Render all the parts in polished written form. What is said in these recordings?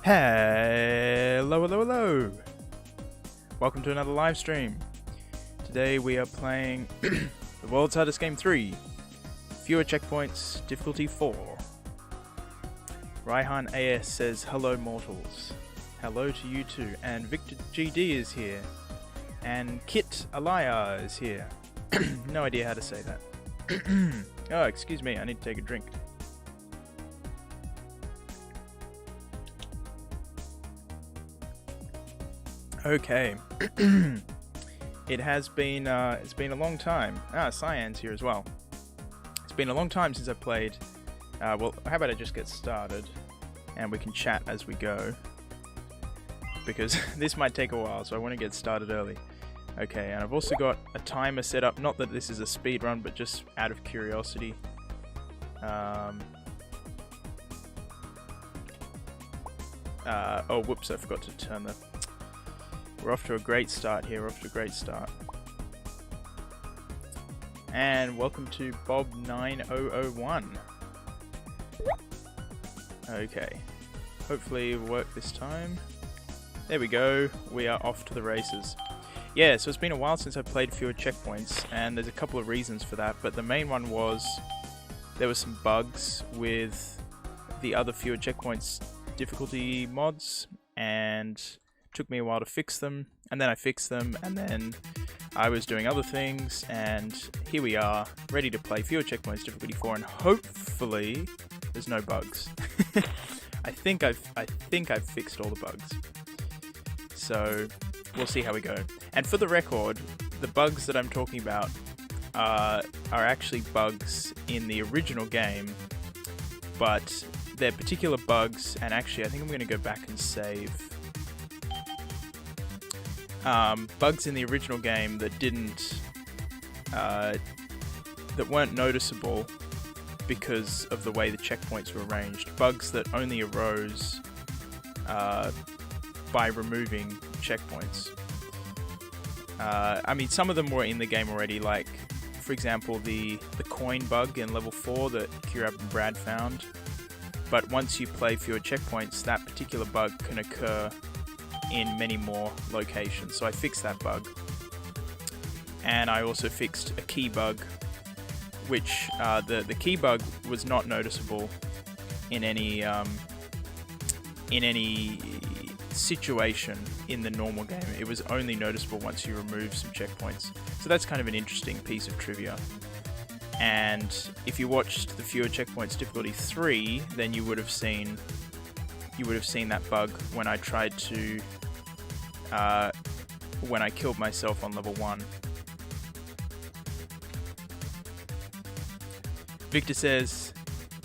Hello. Welcome to another live stream. Today we are playing the World's Hardest Game 3, Fewer Checkpoints Difficulty 4. Raihan AS says, hello mortals. Hello to you too. And Victor GD is here. And Kit Alaya is here. No idea how to say that. Oh, excuse me, I need to take a drink. Okay. It's been a long time. Cyan's here as well. It's been a long time since I've played. Well, how about I just get started and we can chat as we go, because this might take a while, so I want to get started early. Okay, and I've also got a timer set up. Not that this is a speed run, but just out of curiosity. Oh, whoops! I forgot to turn the. We're off to a great start here, And welcome to Bob9001. Okay. Hopefully it'll work this time. There we go. We are off to the races. Yeah, so it's been a while since I played Fewer Checkpoints, and there's a couple of reasons for that, but the main one was there were some bugs with the other Fewer Checkpoints difficulty mods, and took me a while to fix them, and then I fixed them, and then I was doing other things, and here we are, ready to play Fewer Checkpoints Difficulty 4, and hopefully there's no bugs. I think I've fixed all the bugs, so we'll see how we go. And for the record, the bugs that I'm talking about are actually bugs in the original game, but they're particular bugs, and actually I think I'm going to go back and save. Bugs in the original game that that weren't noticeable because of the way the checkpoints were arranged. Bugs that only arose by removing checkpoints. I mean, some of them were in the game already, like, for example, the coin bug in level 4 that Kirab and Brad found. But once you play Fewer Checkpoints, that particular bug can occur in many more locations, so I fixed that bug. And I also fixed a key bug, which the key bug was not noticeable in any situation in the normal game. It was only noticeable once you remove some checkpoints. So that's kind of an interesting piece of trivia. And if you watched the Fewer Checkpoints Difficulty 3, then you would have seen that bug when I tried to when I killed myself on level 1. Victor says,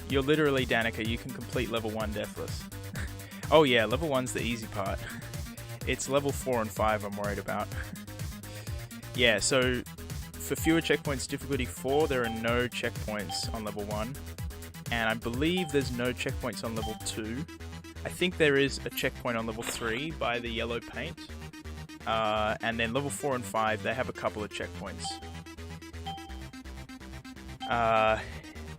you're literally Danica, you can complete level 1 deathless. Oh yeah, level 1's the easy part. It's level 4 and 5 I'm worried about. Yeah, so for Fewer Checkpoints Difficulty 4, there are no checkpoints on level 1. And I believe there's no checkpoints on level 2. I think there is a checkpoint on level 3 by the yellow paint. And then level 4 and 5, they have a couple of checkpoints.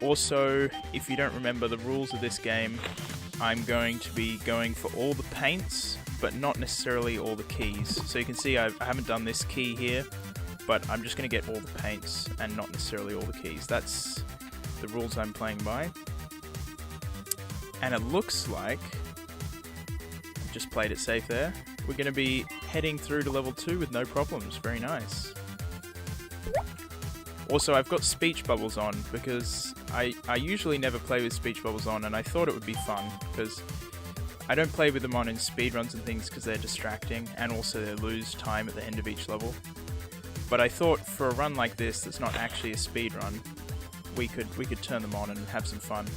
Also, if you don't remember the rules of this game, I'm going to be going for all the paints, but not necessarily all the keys. So you can see I haven't done this key here, but I'm just going to get all the paints and not necessarily all the keys. That's the rules I'm playing by. And it looks like, just played it safe there, we're going to be heading through to level 2 with no problems. Very nice. Also, I've got speech bubbles on because I usually never play with speech bubbles on, and I thought it would be fun because I don't play with them on in speedruns and things because they're distracting, and also they lose time at the end of each level. But I thought for a run like this that's not actually a speedrun, we could turn them on and have some fun.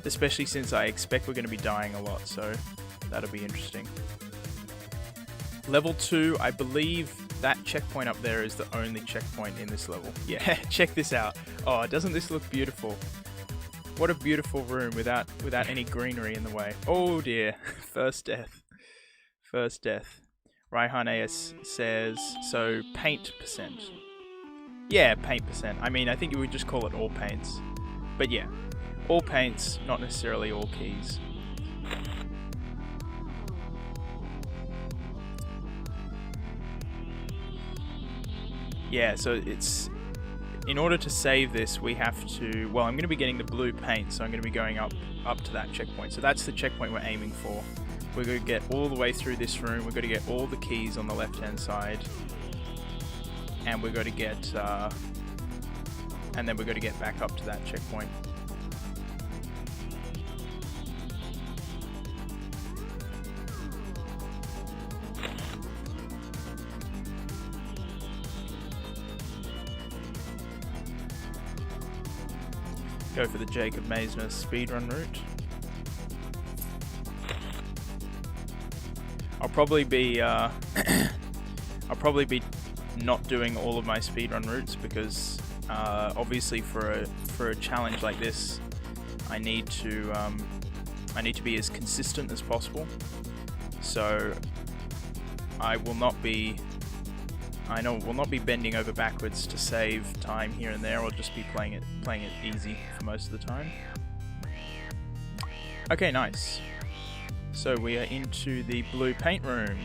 Especially since I expect we're going to be dying a lot, so that'll be interesting. Level 2, I believe that checkpoint up there is the only checkpoint in this level. Yeah, check this out. Oh, doesn't this look beautiful? What a beautiful room without any greenery in the way. Oh dear, first death. First death. Raihan AS says, so paint percent. Yeah, paint percent. I mean, I think you would just call it all paints. But yeah, all paints, not necessarily all keys. Yeah, so it's... In order to save this, we have to... Well, I'm going to be getting the blue paint, so I'm going to be going up to that checkpoint. So that's the checkpoint we're aiming for. We're going to get all the way through this room. We're going to get all the keys on the left-hand side. And we're going to get... and then we're going to get back up to that checkpoint. Go for the Jacob Meisner speedrun route. I'll probably be not doing all of my speedrun routes because obviously for a challenge like this, I need to be as consistent as possible. So I will not be bending over backwards to save time here and there. I'll just be playing it easy for most of the time. Okay, nice. So we are into the blue paint room,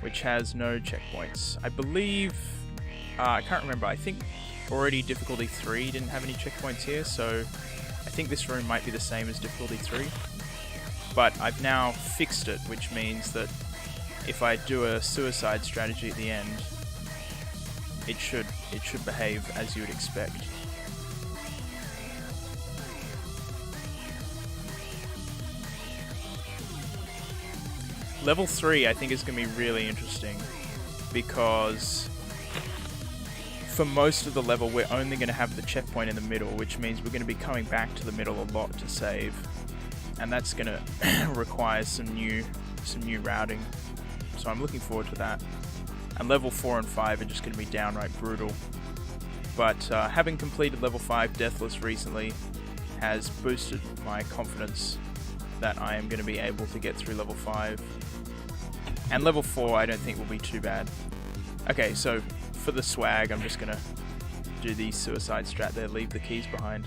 which has no checkpoints. I believe, I can't remember, I think already difficulty 3 didn't have any checkpoints here, so I think this room might be the same as difficulty 3. But I've now fixed it, which means that if I do a suicide strategy at the end, it should behave as you would expect. Level 3 I think is going to be really interesting because for most of the level we're only going to have the checkpoint in the middle, which means we're going to be coming back to the middle a lot to save, and that's going to require some new routing. So I'm looking forward to that. And level 4 and 5 are just going to be downright brutal. But having completed level 5 Deathless recently has boosted my confidence that I am going to be able to get through level 5. And level 4 I don't think will be too bad. Okay, so for the swag I'm just going to do the suicide strat there, leave the keys behind.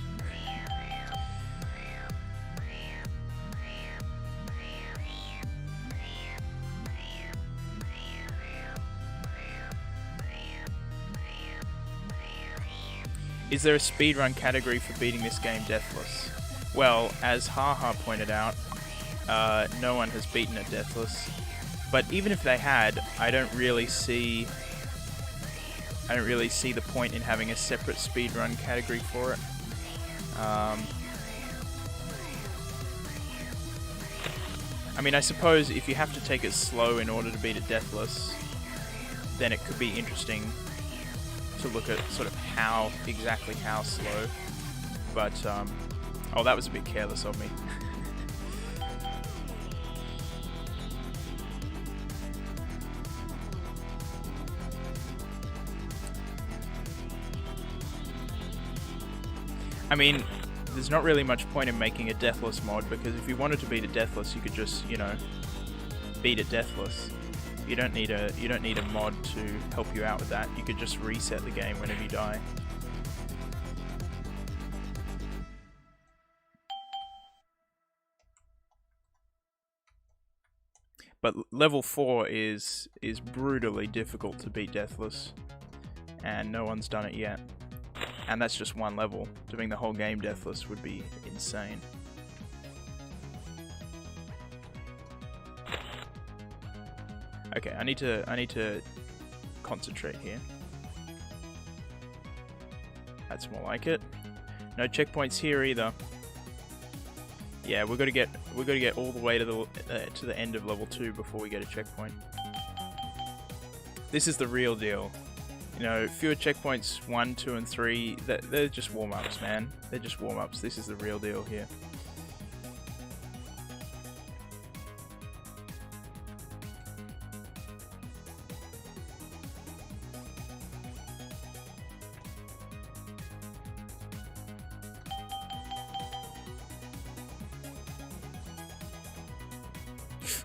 Is there a speedrun category for beating this game deathless? Well, as Haha pointed out, no one has beaten it deathless. But even if they had, I don't really see the point in having a separate speedrun category for it. I mean, I suppose if you have to take it slow in order to beat it deathless, then it could be interesting to look at sort of exactly how slow. But oh, that was a bit careless of me. I mean, there's not really much point in making a deathless mod, because if you wanted to beat it deathless, you could just, you know, beat it deathless. You don't need a mod to help you out with that. You could just reset the game whenever you die. But level 4 is brutally difficult to beat deathless, and no one's done it yet. And that's just one level. Doing the whole game deathless would be insane. Okay, I need to concentrate here. That's more like it. No checkpoints here either. Yeah, we're gonna get all the way to the end of level 2 before we get a checkpoint. This is the real deal. You know, fewer checkpoints 1, 2, and 3. They're just warm-ups, man. They're just warm-ups. This is the real deal here.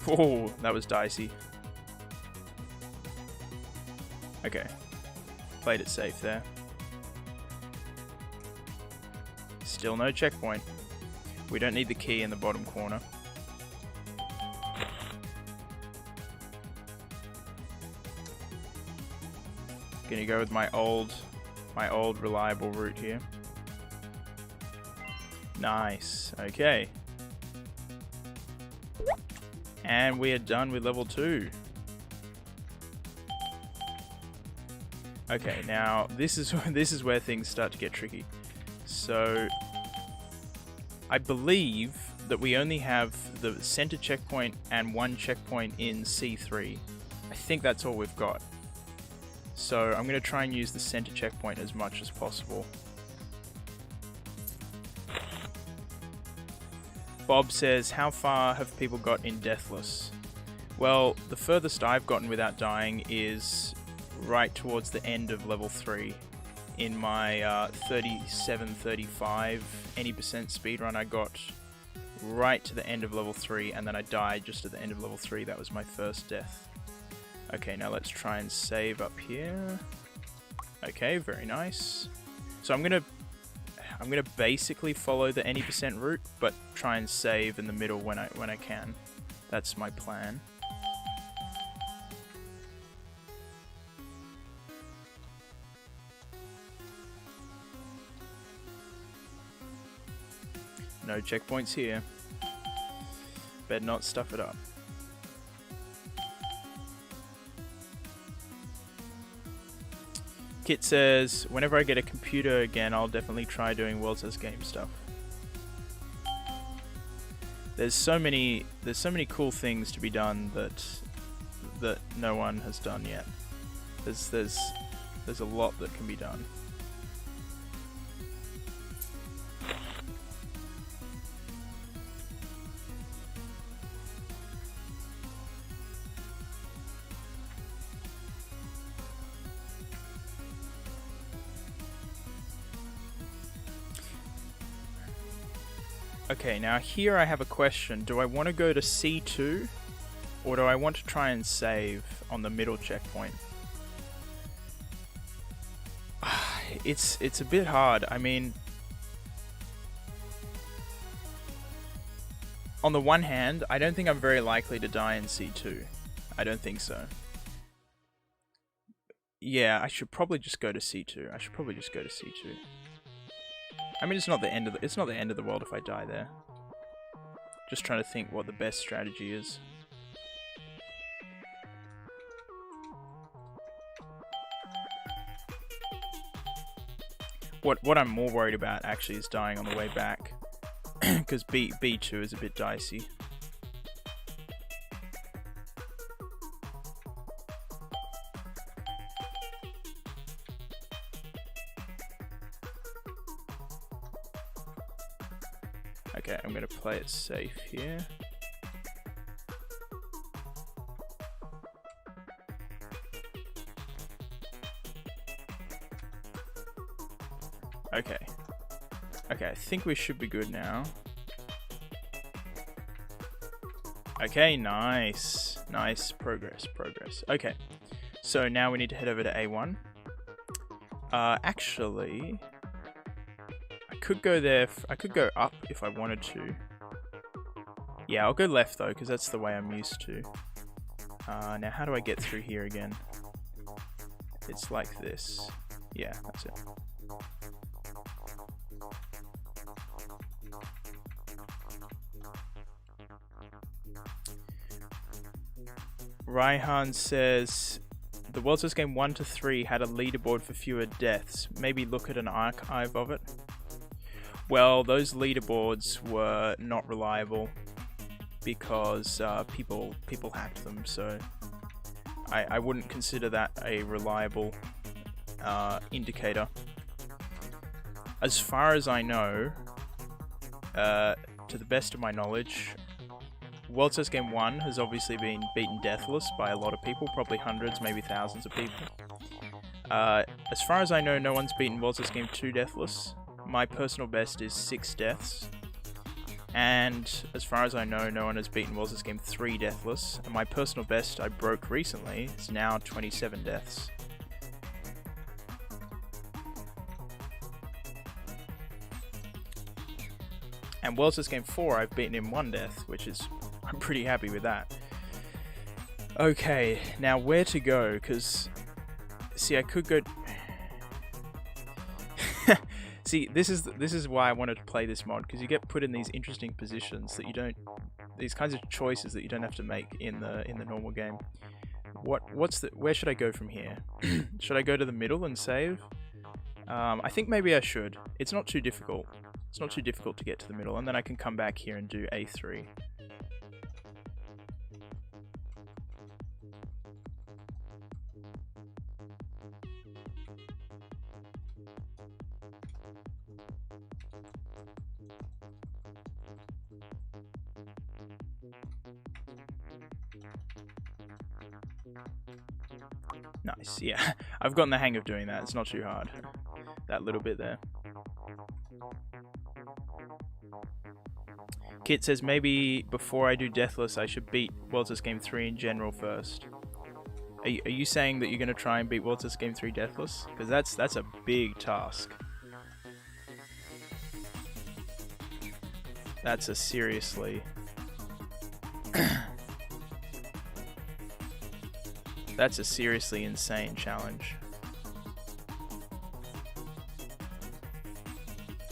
Oh, that was dicey. Okay. Played it safe there. Still no checkpoint. We don't need the key in the bottom corner. Gonna go with my old reliable route here. Nice. Okay. And we are done with level 2. Okay, now this is where things start to get tricky. So I believe that we only have the center checkpoint and one checkpoint in C3. I think that's all we've got. So I'm going to try and use the center checkpoint as much as possible. Bob says, how far have people got in Deathless? Well, the furthest I've gotten without dying is right towards the end of level 3. In my 37-35 any percent speedrun, I got right to the end of level 3, and then I died just at the end of level 3. That was my first death. Okay, now let's try and save up here. Okay, very nice. So I'm gonna basically follow the any percent route, but try and save in the middle when I can. That's my plan. No checkpoints here. Better not stuff it up. Kit says, whenever I get a computer again, I'll definitely try doing World's Best Game stuff. There's so many cool things to be done that no one has done yet. There's a lot that can be done. Okay, now here I have a question. Do I want to go to C2, or do I want to try and save on the middle checkpoint? It's a bit hard. I mean, on the one hand, I don't think I'm very likely to die in C2. I don't think so. Yeah, I should probably just go to C2. I mean, it's not the end of the world if I die there. Just trying to think what the best strategy is. What I'm more worried about actually is dying on the way back, because B2 is a bit dicey. Okay, I'm gonna play it safe here. Okay. Okay, I think we should be good now. Okay, nice. Nice. Progress. Okay. So now we need to head over to A1. Actually, I could go there. I could go up if I wanted to. Yeah, I'll go left though, because that's the way I'm used to. Now, how do I get through here again? It's like this. Yeah, that's it. Raihan says, the World's Best Game 1 to 3 had a leaderboard for fewer deaths. Maybe look at an archive of it. Well, those leaderboards were not reliable because people hacked them, so I wouldn't consider that a reliable indicator. As far as I know, to the best of my knowledge, World's Best Game 1 has obviously been beaten deathless by a lot of people, probably hundreds, maybe thousands of people. As far as I know, no one's beaten World's Best Game 2 deathless. My personal best is 6 deaths. And as far as I know, no one has beaten World's Best Game 3 deathless. And my personal best I broke recently is now 27 deaths. And World's Best Game 4 I've beaten in 1 death, which is... I'm pretty happy with that. Okay, now where to go? Because See, I could go... See, this is why I wanted to play this mod, because you get put in these interesting positions that you don't... These kinds of choices that you don't have to make in the normal game. Where should I go from here? Should I go to the middle and save? I think maybe I should. It's not too difficult. It's not too difficult to get to the middle, and then I can come back here and do A3. Nice, yeah. I've gotten the hang of doing that. It's not too hard. That little bit there. Kit says maybe before I do Deathless I should beat World's This Game 3 in general first. Are you saying that you're going to try and beat World's This Game 3 Deathless? Because that's a big task. That's a seriously... That's a seriously insane challenge.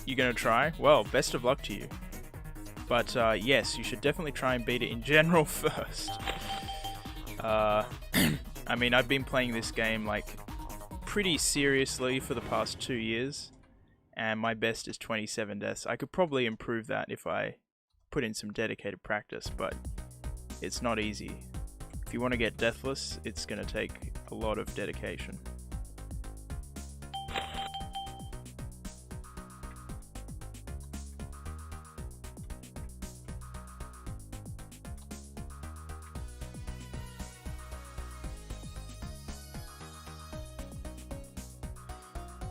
You gonna try? Well, best of luck to you. But yes, you should definitely try and beat it in general first. I mean, I've been playing this game like pretty seriously for the past 2 years, and my best is 27 deaths. I could probably improve that if I put in some dedicated practice, but it's not easy. If you want to get deathless, it's going to take a lot of dedication.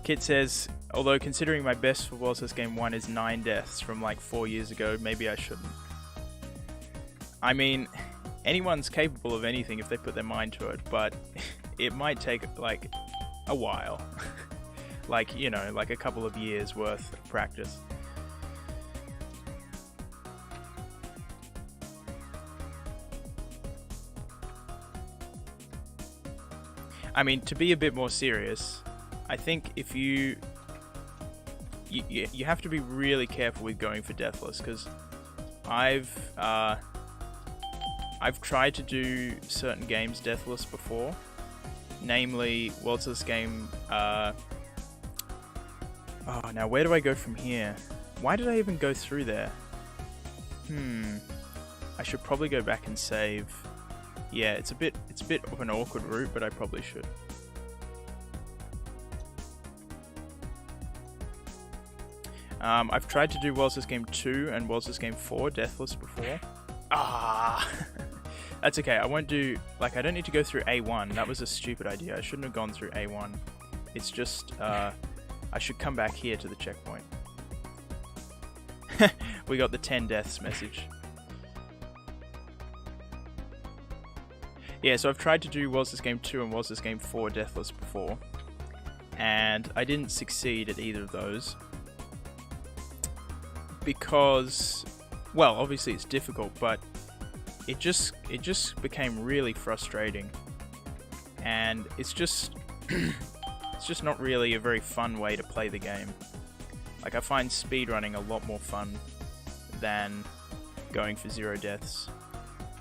Kit says, although considering my best for World's This Game 1 is 9 deaths from like 4 years ago, maybe I shouldn't. I mean... Anyone's capable of anything if they put their mind to it, but it might take like a while. Like, you know, like a couple of years worth of practice. I mean, to be a bit more serious, I think if you have to be really careful with going for Deathless, because I've tried to do certain games deathless before, namely World's This Game. Oh, now where do I go from here? Why did I even go through there? I should probably go back and save. Yeah, it's a bit of an awkward route, but I probably should. I've tried to do World's This Game 2 and World's This Game 4 deathless before. That's okay, I won't do... Like, I don't need to go through A1. That was a stupid idea. I shouldn't have gone through A1. It's just, I should come back here to the checkpoint. We got the 10 deaths message. Yeah, so I've tried to do World's This Game 2 and World's This Game 4 deathless before. And I didn't succeed at either of those. Because... Well, obviously it's difficult, but... It just became really frustrating, and it's just not really a very fun way to play the game. Like, I find speedrunning a lot more fun than going for 0 deaths.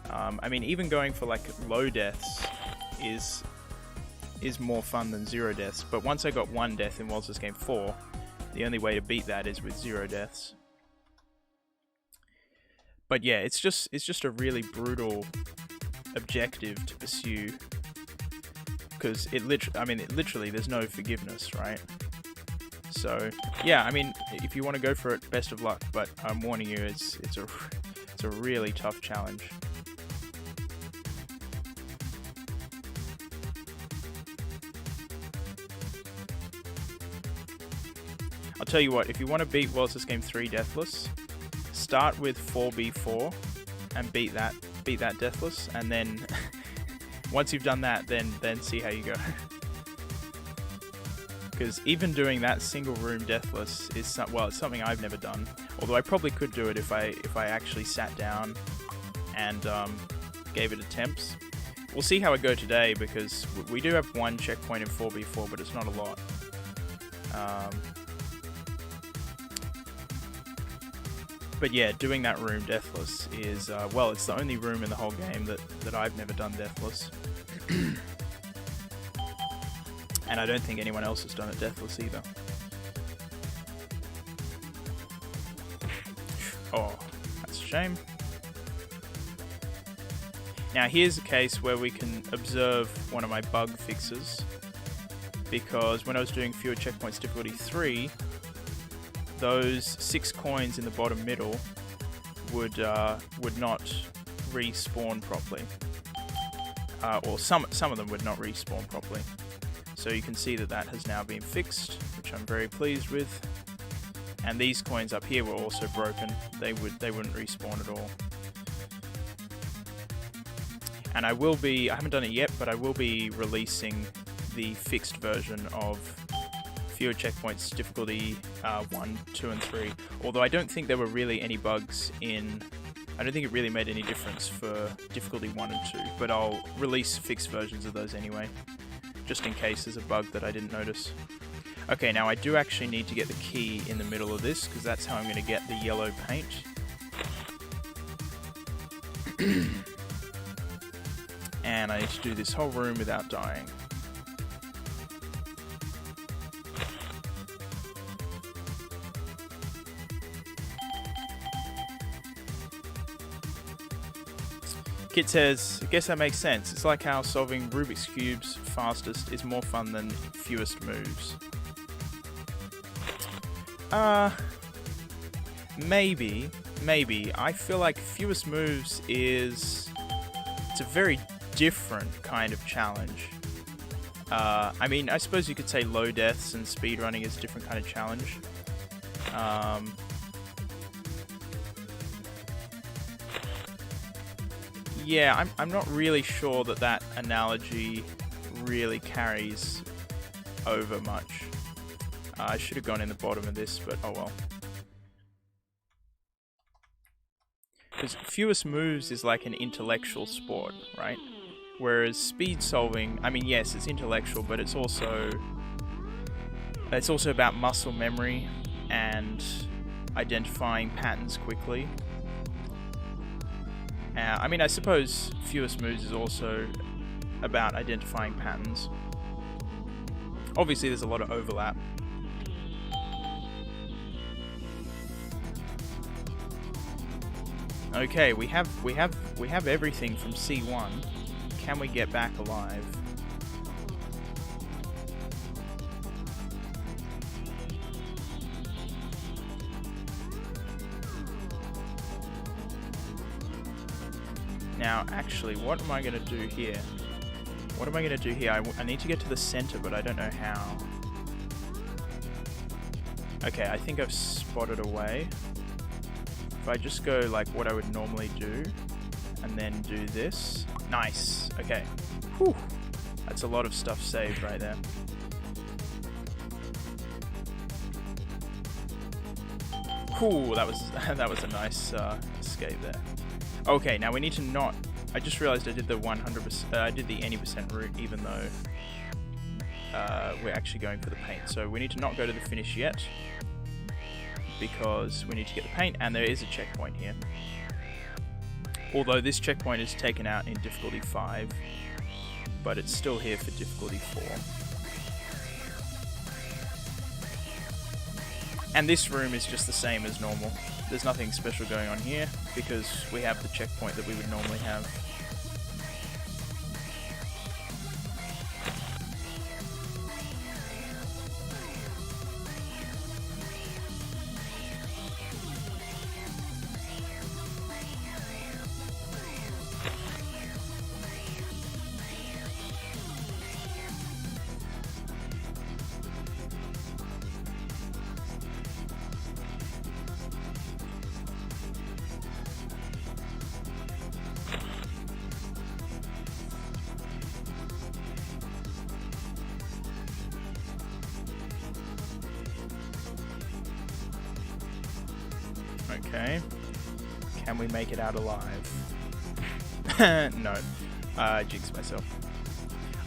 I mean, even going for like low deaths is more fun than 0 deaths. But once I got 1 death in World's This Game 4, the only way to beat that is with 0 deaths. But yeah, it's just a really brutal objective to pursue, because literally there's no forgiveness, right? So yeah, I mean, if you want to go for it, best of luck. But I'm warning you, it's a really tough challenge. I'll tell you what, if you want to beat World's This Game 3 deathless, start with 4B4 and beat that deathless, and then once you've done that, then see how you go. Because even doing that single room deathless is it's something I've never done. Although I probably could do it if I actually sat down and gave it attempts. We'll see how I go today, because we do have one checkpoint in 4v4, but it's not a lot. But yeah, doing that room deathless is, well, it's the only room in the whole game that I've never done deathless. And I don't think anyone else has done it deathless either. Oh, that's a shame. Now here's a case where we can observe one of my bug fixes, because when I was doing Fewer Checkpoints Difficulty 3, those 6 coins in the bottom middle would not respawn properly, or some of them would not respawn properly. So you can see that has now been fixed, which I'm very pleased with. And these coins up here were also broken; they wouldn't respawn at all. And I haven't done it yet, but I will be releasing the fixed version of Fewer Checkpoints Difficulty 1, 2, and 3. Although I don't think there were really any bugs I don't think it really made any difference for Difficulty 1 and 2, but I'll release fixed versions of those anyway, just in case there's a bug that I didn't notice. Okay, now I do actually need to get the key in the middle of this, because that's how I'm going to get the yellow paint. And I need to do this whole room without dying. Kit says, I guess that makes sense. It's like how solving Rubik's Cubes fastest is more fun than fewest moves. Maybe. I feel like fewest moves it's a very different kind of challenge. I mean, I suppose you could say low deaths and speedrunning is a different kind of challenge. Yeah, I'm not really sure that analogy really carries over much. I should have gone in the bottom of this, but oh well. Because fewest moves is like an intellectual sport, right? Whereas speed solving, I mean, yes, it's intellectual, but it's also about muscle memory and identifying patterns quickly. I mean, I suppose fewest moves is also about identifying patterns. Obviously, there's a lot of overlap. Okay, we have everything from C1. Can we get back alive? Now, actually, what am I going to do here? I need to get to the center, but I don't know how. Okay, I think I've spotted a way. If I just go like what I would normally do, and then do this. Nice. Okay. Whew. That's a lot of stuff saved right there. Whew, that was a nice escape there. Okay, now we need to not. I just realized I did the 100%. I did the any percent route, even though we're actually going for the paint. So we need to not go to the finish yet, because we need to get the paint, and there is a checkpoint here. Although this checkpoint is taken out in difficulty 5, but it's still here for difficulty 4. And this room is just the same as normal. There's nothing special going on here, because we have the checkpoint that we would normally have. Okay. Can we make it out alive? No. I jinxed myself.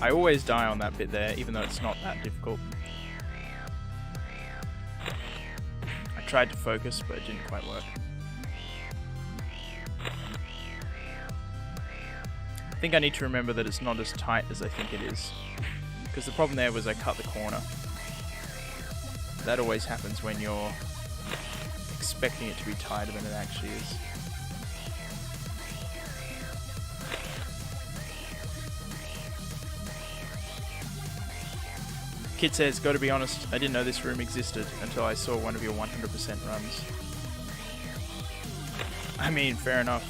I always die on that bit there, even though it's not that difficult. I tried to focus, but it didn't quite work. I think I need to remember that it's not as tight as I think it is. Because the problem there was I cut the corner. That always happens when you're expecting it to be tighter than it actually is. Kid says, gotta be honest, I didn't know this room existed until I saw one of your 100% runs. I mean, fair enough.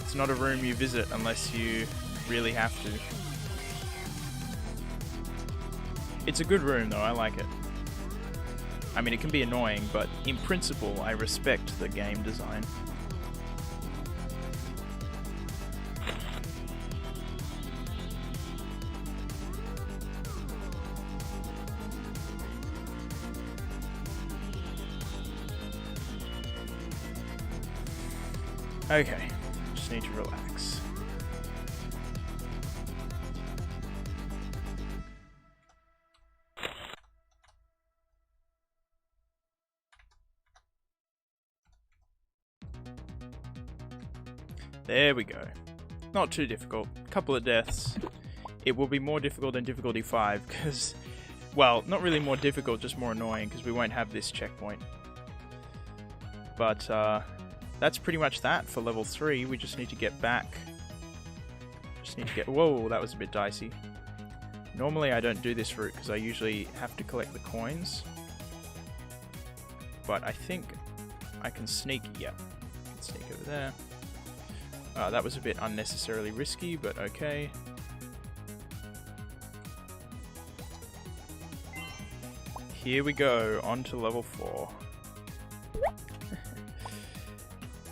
It's not a room you visit unless you really have to. It's a good room though, I like it. I mean, it can be annoying, but in principle, I respect the game design. Okay, just need to relax. There we go. Not too difficult. Couple of deaths. It will be more difficult than difficulty 5 because, well, not really more difficult, just more annoying because we won't have this checkpoint. But that's pretty much that for level 3. We just need to get back. Just need to get... Whoa, that was a bit dicey. Normally I don't do this route because I usually have to collect the coins. But I think I can sneak... Yeah, I can sneak over there. That was a bit unnecessarily risky, but okay. Here we go, on to level 4.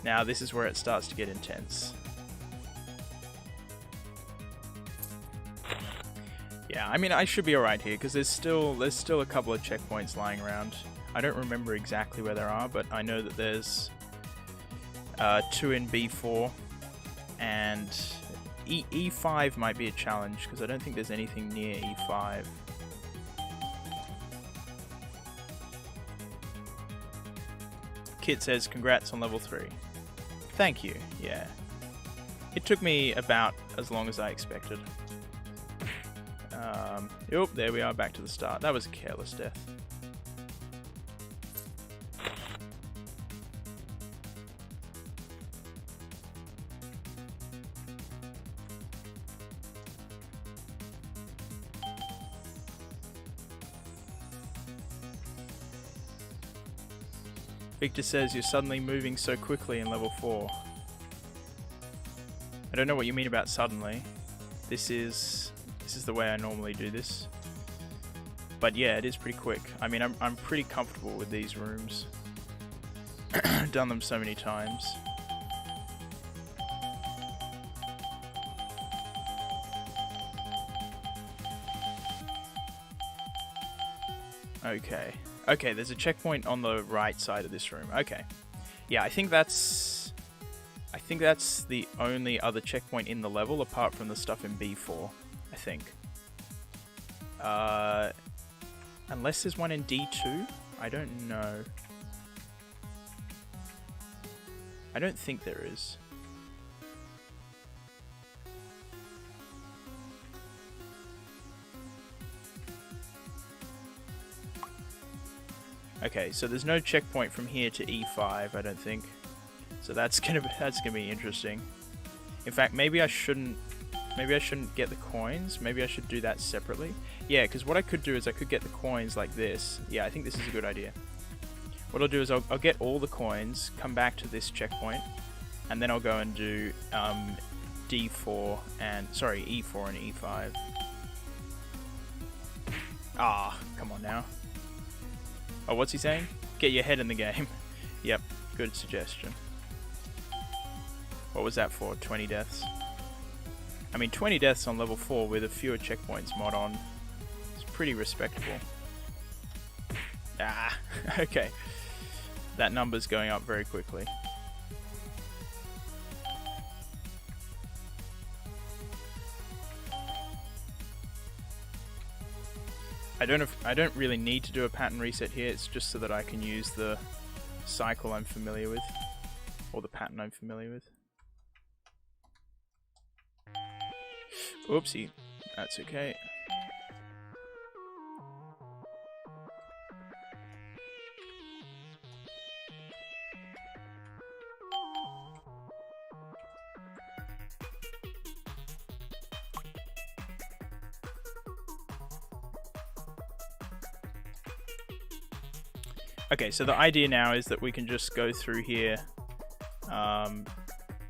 Now this is where it starts to get intense. Yeah, I mean I should be alright here because there's still a couple of checkpoints lying around. I don't remember exactly where there are, but I know that there's 2 in B4 and E5 might be a challenge because I don't think there's anything near E5. Kit says congrats on level 3. Thank you, yeah. It took me about as long as I expected. Yep, there we are, back to the start. That was a careless death. Victor says you're suddenly moving so quickly in level 4. I don't know what you mean about suddenly. This is the way I normally do this. But yeah, it is pretty quick. I mean, I'm pretty comfortable with these rooms. Done them so many times. Okay. Okay, there's a checkpoint on the right side of this room. Okay. Yeah, I think that's the only other checkpoint in the level apart from the stuff in B4, I think. Unless there's one in D2? I don't know. I don't think there is. Okay, so there's no checkpoint from here to E5, I don't think. So that's gonna be interesting. In fact, maybe I shouldn't get the coins. Maybe I should do that separately. Yeah, because what I could do is I could get the coins like this. Yeah, I think this is a good idea. What I'll do is I'll get all the coins, come back to this checkpoint, and then I'll go and do E4 and E5. Ah, come on now. Oh, what's he saying? Get your head in the game. Yep, good suggestion. What was that for? 20 deaths? I mean, 20 deaths on level 4 with a fewer checkpoints mod on. It's pretty respectable. Ah, okay. That number's going up very quickly. I don't really need to do a pattern reset here. It's just so that I can use the cycle I'm familiar with, or the pattern I'm familiar with. Oopsie, that's okay. Okay, so the idea now is that we can just go through here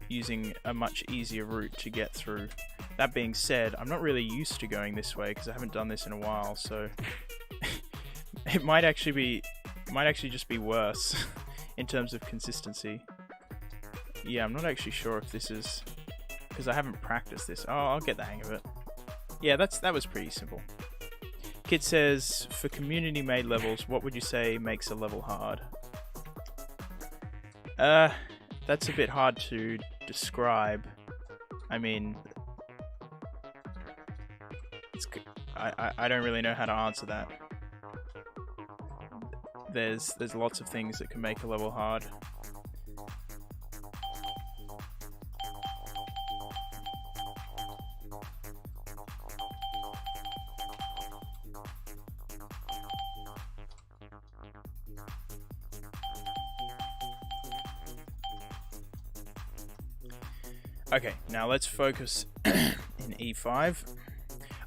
using a much easier route to get through. That being said, I'm not really used to going this way because I haven't done this in a while, so it might actually just be worse in terms of consistency. Yeah, I'm not actually sure if this is because I haven't practiced this. Oh, I'll get the hang of it. Yeah, that was pretty simple. Kid says, for community-made levels, what would you say makes a level hard? That's a bit hard to describe. I mean, I don't really know how to answer that. There's lots of things that can make a level hard. Okay, now let's focus in E5.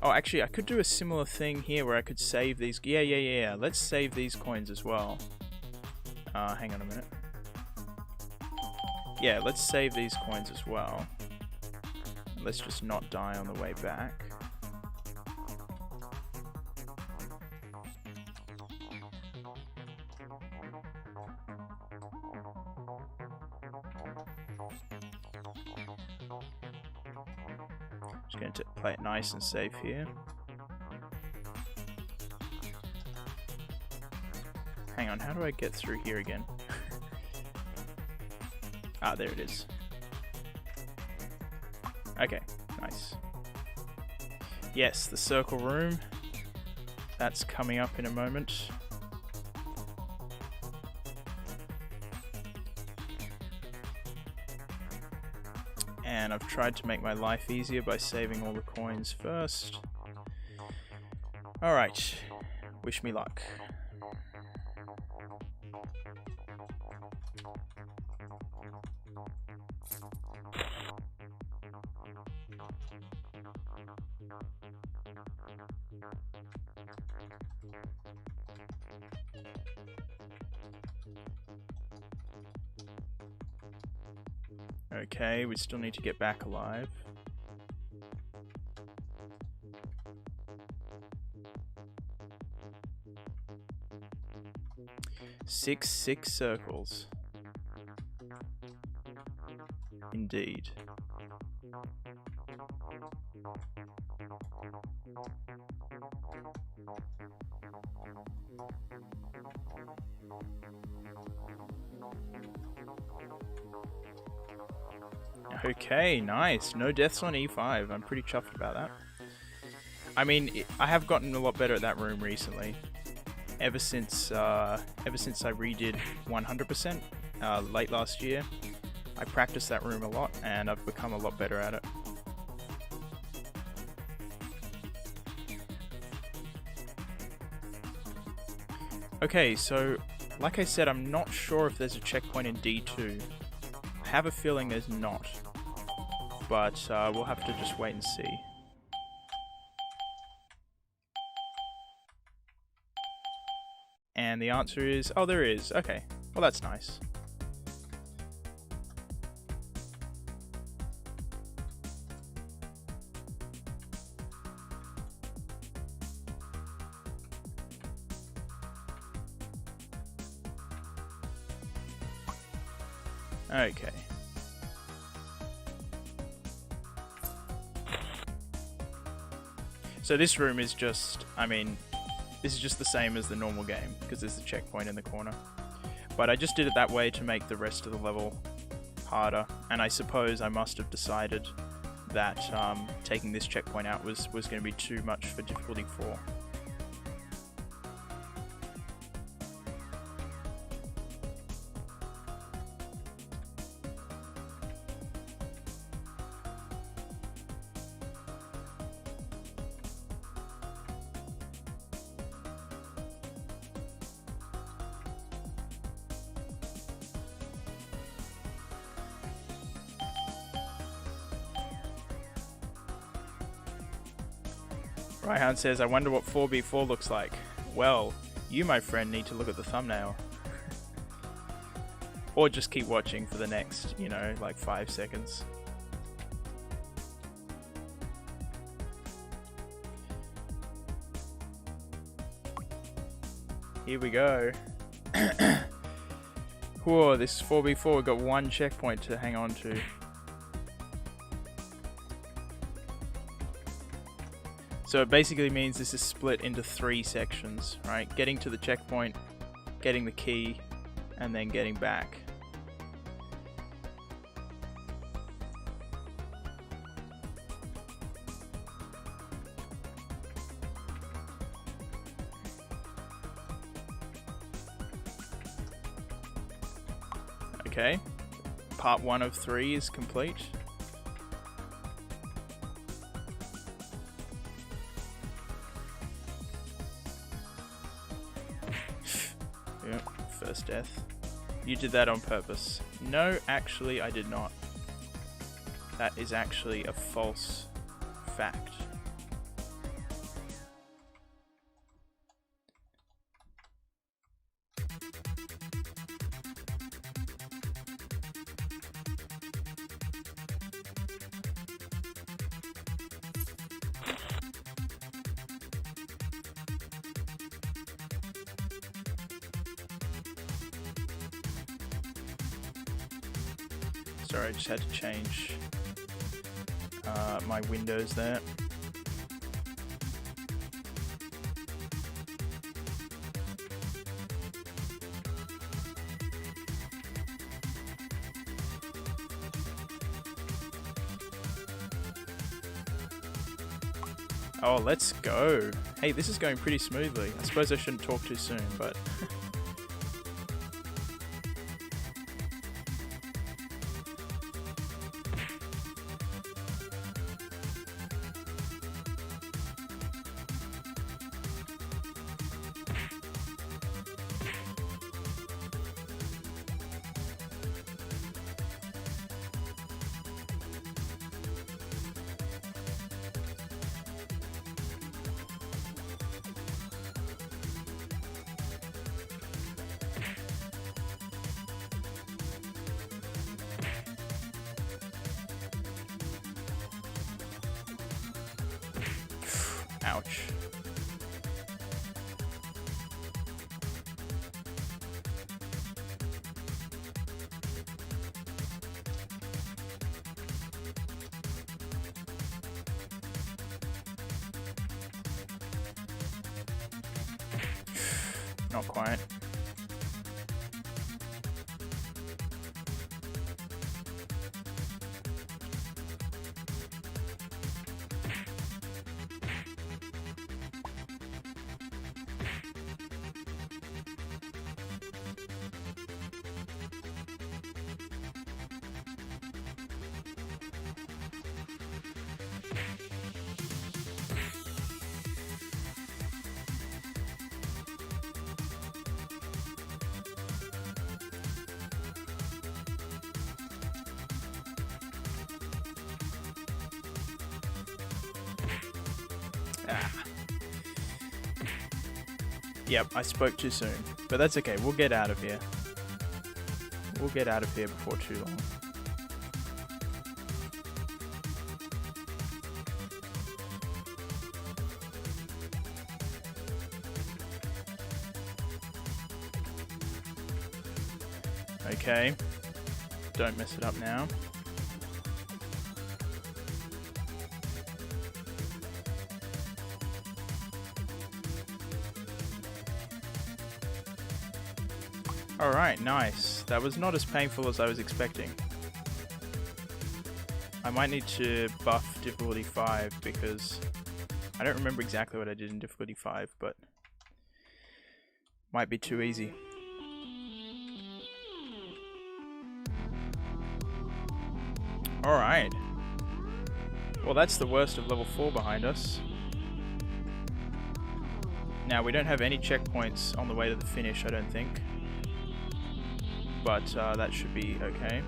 Oh, actually, I could do a similar thing here where I could save these. Yeah. Let's save these coins as well. Hang on a minute. Yeah, let's save these coins as well. Let's just not die on the way back. Just going to play it nice and safe here. Hang on, how do I get through here again? Ah, there it is. Okay, nice. Yes, the circle room. That's coming up in a moment. And I've tried to make my life easier by saving all the coins first. Alright, wish me luck. Okay, we still need to get back alive. Six circles. Indeed. Okay, nice. No deaths on E5. I'm pretty chuffed about that. I mean, I have gotten a lot better at that room recently. Ever since I redid 100% late last year, I practiced that room a lot, and I've become a lot better at it. Okay, so like I said, I'm not sure if there's a checkpoint in D2. I have a feeling there's not, but we'll have to just wait and see. And the answer is, oh, there is. Okay, well, that's nice. Okay. So this room is just, I mean, this is just the same as the normal game, because there's a checkpoint in the corner. But I just did it that way to make the rest of the level harder, and I suppose I must have decided that taking this checkpoint out was going to be too much for difficulty 4. Raihan says, I wonder what 4v4 looks like. Well, you, my friend, need to look at the thumbnail. Or just keep watching for the next, you know, like 5 seconds. Here we go. Whoa, this 4v4, we've got 1 checkpoint to hang on to. So it basically means this is split into 3 sections, right? Getting to the checkpoint, getting the key, and then getting back. Okay, part 1 of 3 is complete. Yep, first death. You did that on purpose. No, actually I did not. That is actually a false fact. Sorry, I just had to change my windows there. Oh, let's go. Hey, this is going pretty smoothly. I suppose I shouldn't talk too soon, but... Ouch. Not quite. Ah. Yep, I spoke too soon. But that's okay, we'll get out of here. We'll get out of here before too long. Okay. Don't mess it up now. Alright, nice. That was not as painful as I was expecting. I might need to buff difficulty 5 because I don't remember exactly what I did in difficulty 5, but might be too easy. Alright. Well, that's the worst of level 4 behind us. Now, we don't have any checkpoints on the way to the finish, I don't think. But that should be okay.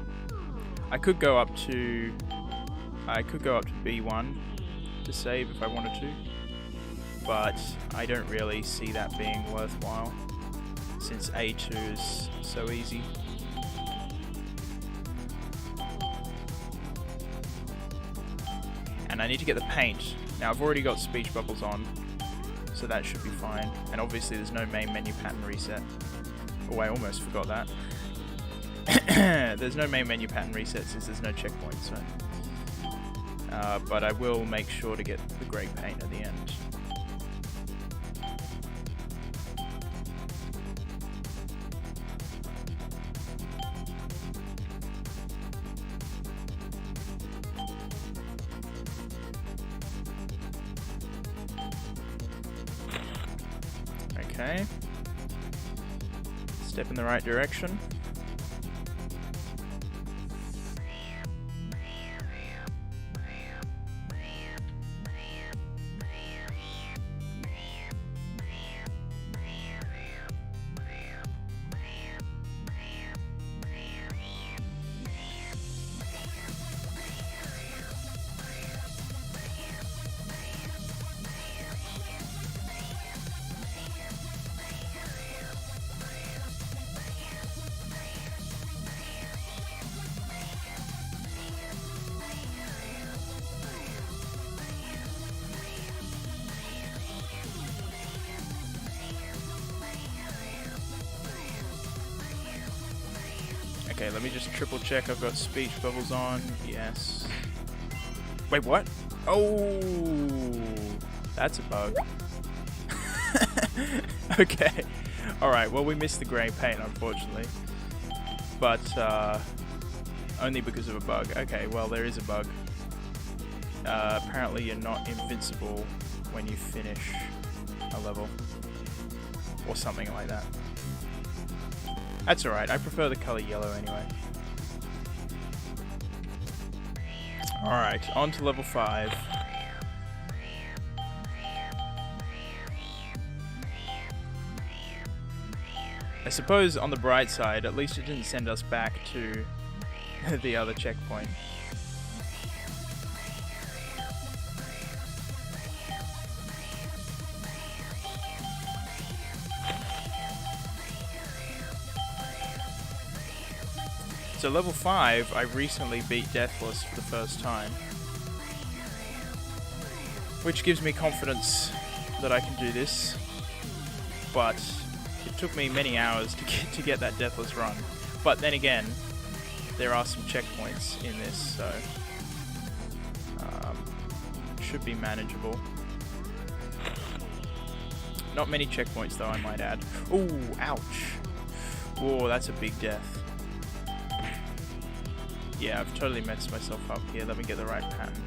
I could go up to B1 to save if I wanted to. but I don't really see that being worthwhile since A2 is so easy. And I need to get the paint. Now I've already got speech bubbles on, so that should be fine. And obviously there's no main menu pattern reset. Oh, I almost forgot that. There's no main menu pattern reset since there's no checkpoint, so. But I will make sure to get the grey paint at the end. Okay. Step in the right direction. Okay, let me just triple check I've got speech bubbles on. Yes. Wait, what? Oh, that's a bug. Okay. Alright, well we missed the grey paint unfortunately. But only because of a bug. Okay, well there is a bug. Apparently you're not invincible when you finish a level. Or something like that. That's alright, I prefer the colour yellow anyway. Alright, on to level 5. I suppose on the bright side, at least it didn't send us back to the other checkpoint. So level 5, I recently beat Deathless for the first time, which gives me confidence that I can do this, but it took me many hours to get that Deathless run. But then again, there are some checkpoints in this, so it should be manageable. Not many checkpoints though, I might add. Ooh, ouch. Whoa, that's a big death. Yeah, I've totally messed myself up here. Let me get the right pattern.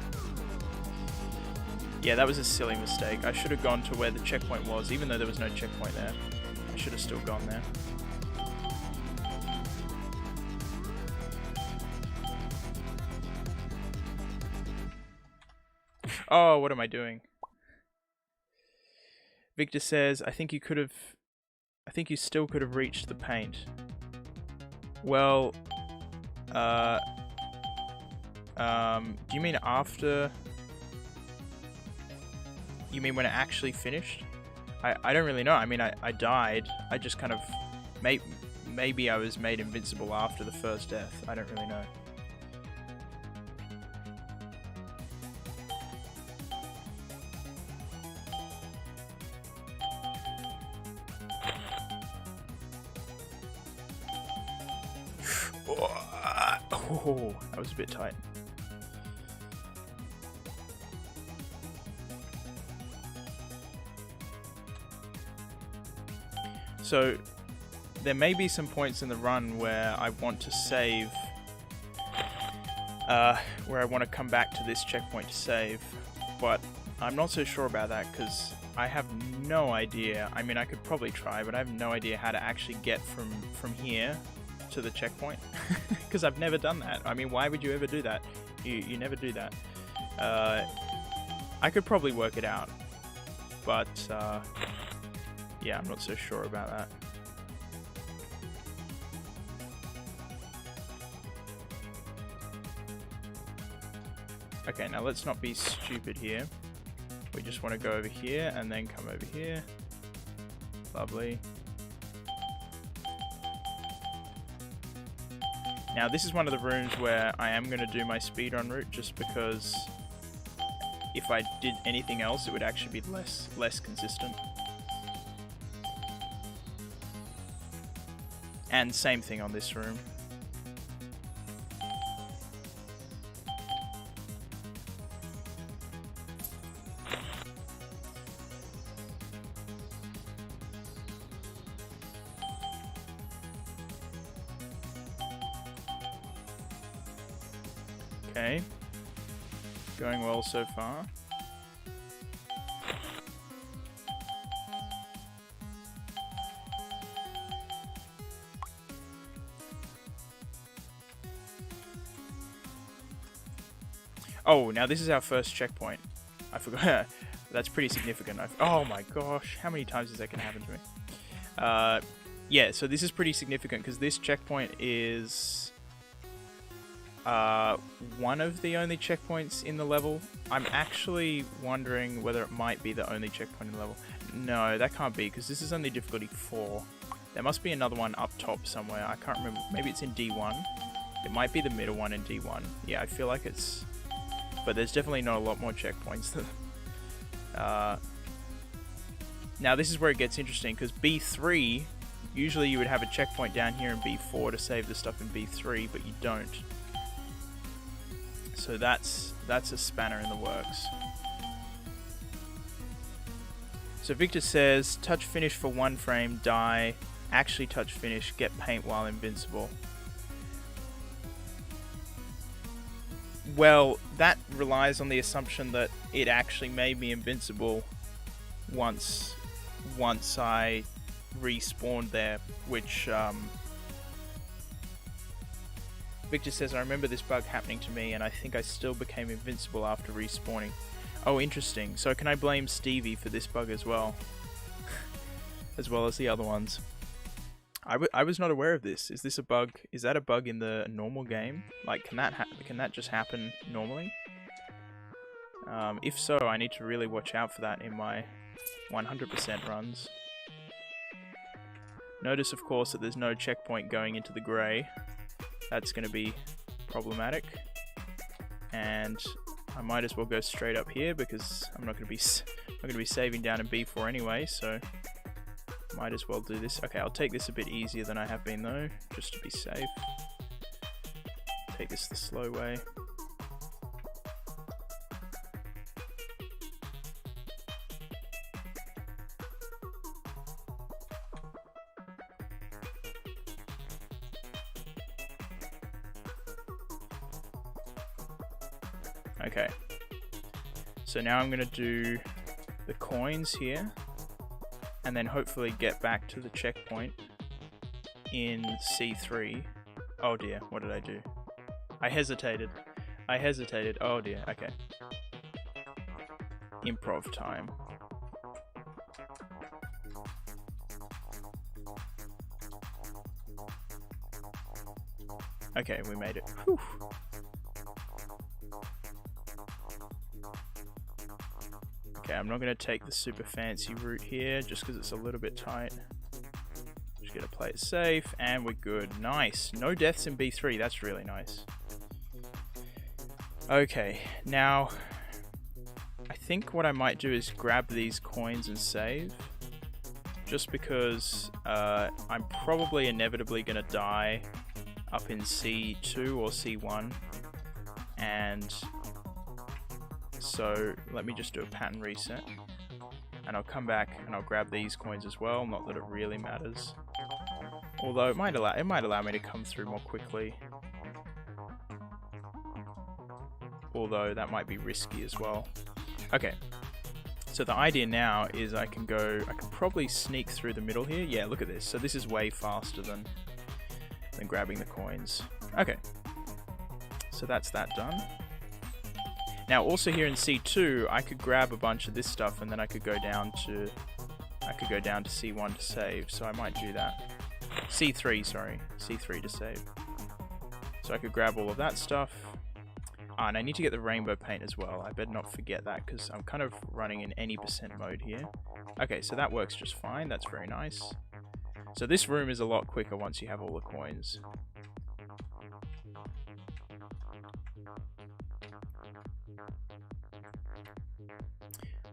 Yeah, that was a silly mistake. I should have gone to where the checkpoint was, even though there was no checkpoint there. I should have still gone there. Oh, what am I doing? Victor says, I think you still could have reached the paint. Well, do you mean after? You mean when it actually finished? I don't really know. I mean, I died. I just kind of... Maybe I was made invincible after the first death. I don't really know. Oh, that was a bit tight. So, there may be some points in the run where I want to save, where I want to come back to this checkpoint to save, but I'm not so sure about that because I have no idea. I mean, I could probably try, but I have no idea how to actually get from here to the checkpoint because I've never done that. I mean, why would you ever do that? You never do that. I could probably work it out, but yeah, I'm not so sure about that. Okay, now let's not be stupid here. We just want to go over here and then come over here. Lovely. Now this is one of the rooms where I am going to do my speedrun route, just because if I did anything else it would actually be less consistent. And same thing on this room. Okay, going well so far. Oh, now this is our first checkpoint. I forgot. That's pretty significant. Oh my gosh, how many times is that going to happen to me? Yeah, so this is pretty significant because this checkpoint is one of the only checkpoints in the level. I'm actually wondering whether it might be the only checkpoint in the level. No, that can't be, because this is only difficulty 4. There must be another one up top somewhere. I can't remember. Maybe it's in D1. It might be the middle one in D1. Yeah, I feel like it's... But there's definitely not a lot more checkpoints. Now this is where it gets interesting, because B3, usually you would have a checkpoint down here in B4 to save the stuff in B3, but you don't. So that's a spanner in the works. So Victor says, touch finish for 1 frame, die, actually touch finish, get paint while invincible. Well, that relies on the assumption that it actually made me invincible once I respawned there, which Victor says, I remember this bug happening to me and I think I still became invincible after respawning. Oh, interesting. So can I blame Stevie for this bug as well? As well as the other ones? I was not aware of this. Is this a bug? Is that a bug in the normal game? Like, can that just happen normally? If so, I need to really watch out for that in my 100% runs. Notice, of course, that there's no checkpoint going into the grey. That's going to be problematic. And I might as well go straight up here because I'm not going to be saving down in B4 anyway, so might as well do this. Okay, I'll take this a bit easier than I have been though, just to be safe. Take this the slow way. Okay, so now I'm going to do the coins here, and then hopefully get back to the checkpoint in C3. Oh dear, what did I do? I hesitated. Oh dear, okay. Improv time. Okay, we made it. Whew. Okay, I'm not going to take the super fancy route here, just because it's a little bit tight. Just going to play it safe, and we're good. Nice. No deaths in B3, that's really nice. Okay, now, I think what I might do is grab these coins and save. Just because I'm probably inevitably going to die up in C2 or C1. And so let me just do a pattern reset, and I'll come back and I'll grab these coins as well. Not that it really matters, although it might allow me to come through more quickly. Although that might be risky as well. Okay, so the idea now is I can probably sneak through the middle here. Yeah, look at this. So this is way faster than grabbing the coins. Okay, so that's that done. Now also here in C2, I could grab a bunch of this stuff and then I could go down to C1 to save. So I might do that. C3, sorry. C3 to save. So I could grab all of that stuff. and I need to get the rainbow paint as well. I better not forget that because I'm kind of running in any percent mode here. Okay, so that works just fine. That's very nice. So this room is a lot quicker once you have all the coins.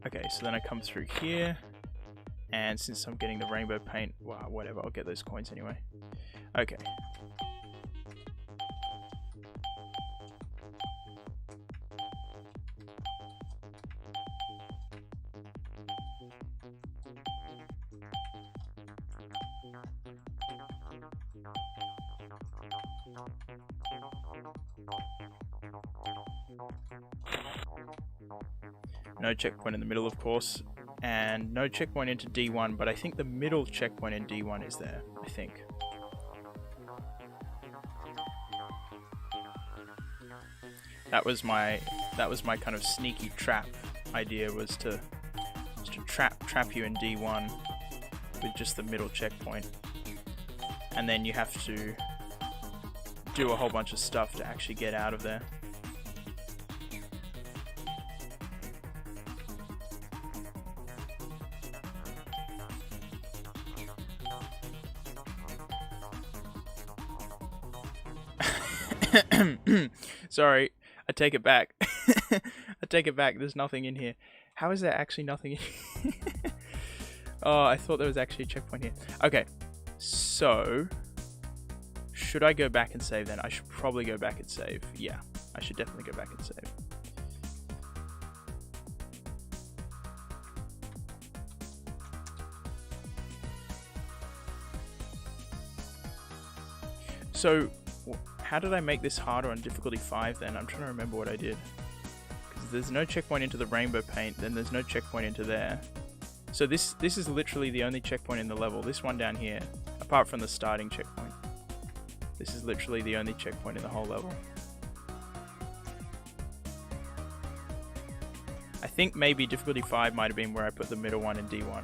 Okay, so then I come through here, and since I'm getting the rainbow paint, well, whatever, I'll get those coins anyway. Okay. No checkpoint in the middle, of course, and no checkpoint into D1, but I think the middle checkpoint in D1 is there, I think. That was my kind of sneaky trap idea, was to trap you in D1 with just the middle checkpoint, and then you have to do a whole bunch of stuff to actually get out of there. Sorry, I take it back. I take it back. There's nothing in here. How is there actually nothing in here? Oh, I thought there was actually a checkpoint here. Okay, so should I go back and save then? I should probably go back and save. Yeah, I should definitely go back and save. So how did I make this harder on difficulty 5 then? I'm trying to remember what I did. Because there's no checkpoint into the rainbow paint, then there's no checkpoint into there. So this is literally the only checkpoint in the level. This one down here, apart from the starting checkpoint. This is literally the only checkpoint in the whole level. I think maybe difficulty 5 might have been where I put the middle one in D1.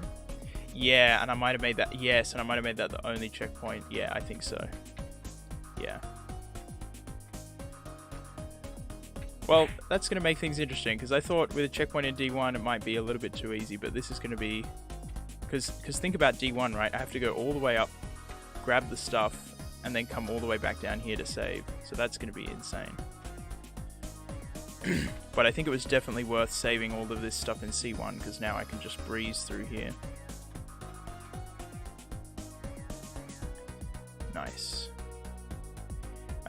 Yeah, and I might have made that, yes, and I might have made that the only checkpoint. Yeah, I think so. Yeah. Well, that's going to make things interesting, because I thought with a checkpoint in D1 it might be a little bit too easy, but this is going to be... Because think about D1, right? I have to go all the way up, grab the stuff, and then come all the way back down here to save. So that's going to be insane. But I think it was definitely worth saving all of this stuff in C1, because now I can just breeze through here. Nice.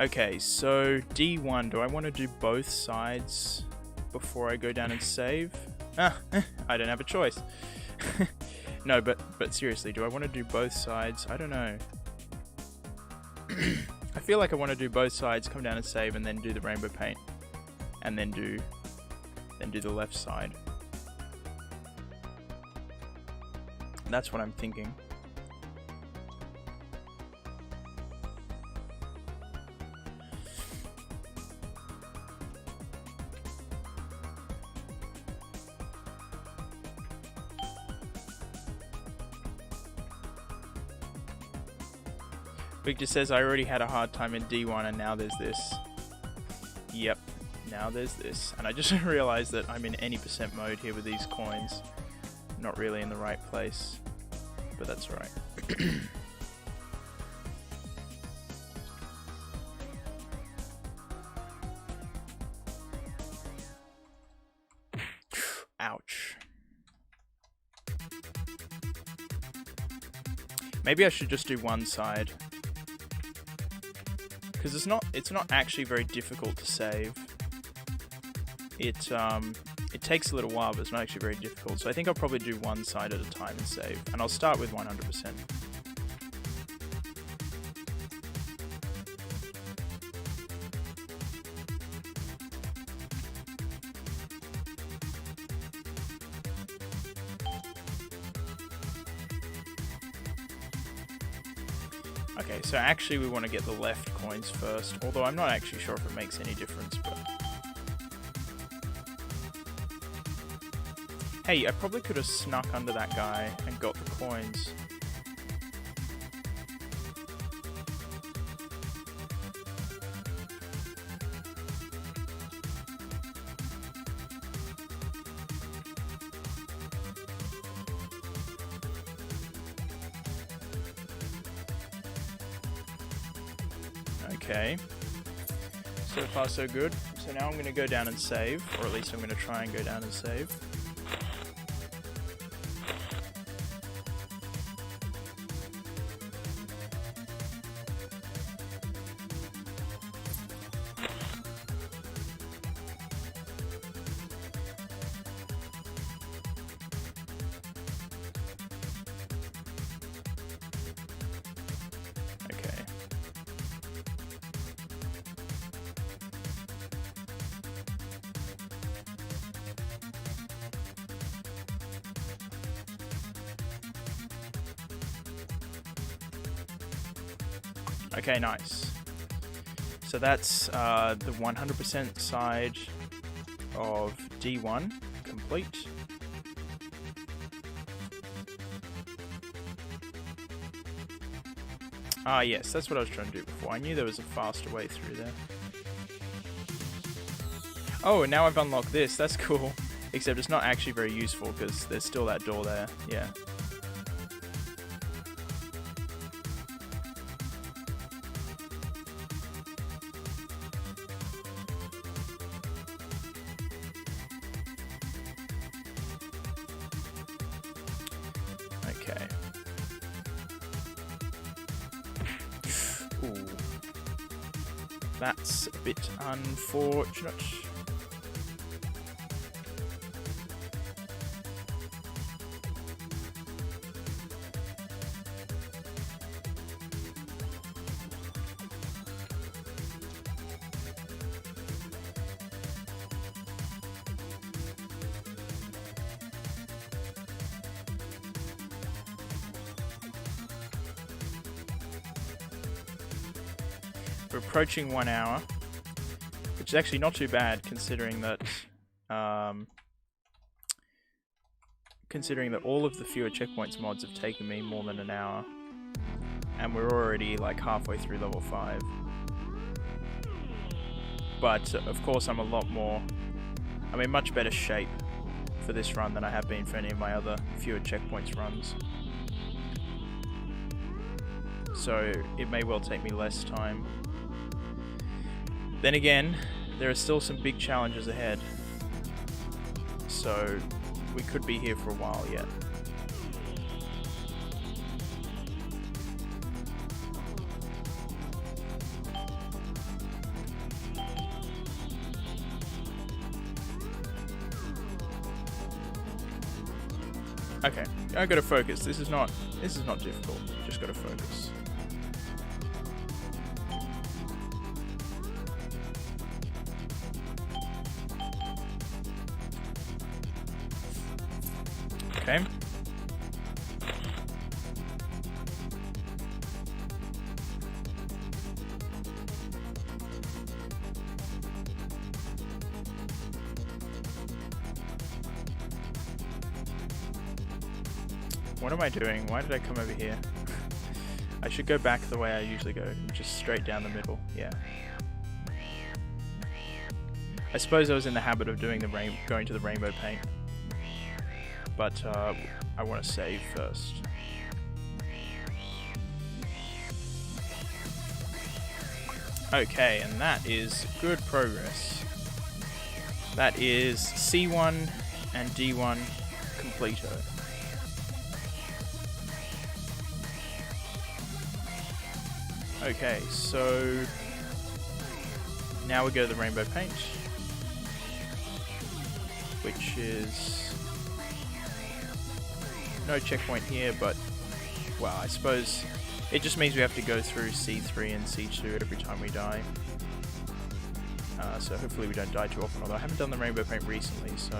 Okay, so D1, do I want to do both sides before I go down and save? Ah, I don't have a choice. No, but seriously, do I want to do both sides? I don't know. I feel like I want to do both sides, come down and save, and then do the rainbow paint, and then do the left side. That's what I'm thinking. Victor says, I already had a hard time in D1 and now there's this. Yep, now there's this. And I just realized that I'm in any percent mode here with these coins. Not really in the right place, but that's alright. Ouch. Maybe I should just do one side. Because it's not actually very difficult to save. It takes a little while, but it's not actually very difficult. So I think I'll probably do one side at a time and save. And I'll start with 100%. Okay, so actually we want to get the left coins first, although I'm not actually sure if it makes any difference, but... Hey, I probably could have snuck under that guy and got the coins. Okay. So far so good. So now I'm going to go down and save, or at least I'm going to try and go down and save. Okay, nice. So that's the 100% side of D1 complete. Ah, yes, that's what I was trying to do before. I knew there was a faster way through there. Oh, and now I've unlocked this. That's cool. Except it's not actually very useful because there's still that door there. Yeah. Okay. Ooh. That's a bit unfortunate. We're approaching 1 hour, which is actually not too bad considering that all of the fewer checkpoints mods have taken me more than an hour, and we're already like halfway through level 5. But of course I'm in much better shape for this run than I have been for any of my other fewer checkpoints runs. So it may well take me less time. Then again, there are still some big challenges ahead, so we could be here for a while yet. Okay, I gotta focus. This is not difficult. Just gotta focus. Okay. What am I doing? Why did I come over here? I should go back the way I usually go, just straight down the middle. Yeah. I suppose I was in the habit of doing going to the rainbow paint. But I want to save first. Okay, and that is good progress. That is C1 and D1 completo. Okay, so now we go to the rainbow paint, which is no checkpoint here, but, well, I suppose it just means we have to go through C3 and C2 every time we die. So hopefully we don't die too often, although I haven't done the rainbow paint recently, so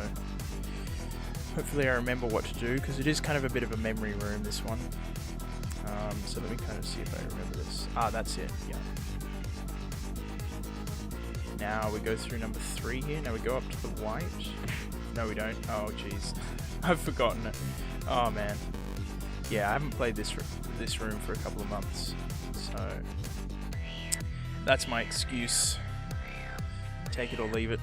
hopefully I remember what to do, because it is kind of a bit of a memory room, this one. So let me kind of see if I remember this. Ah, that's it, yeah. Now we go through number 3 here. Now we go up to the white. No, we don't. Oh, jeez. I've forgotten it. Oh, man. Yeah, I haven't played this room for a couple of months. So that's my excuse. Take it or leave it.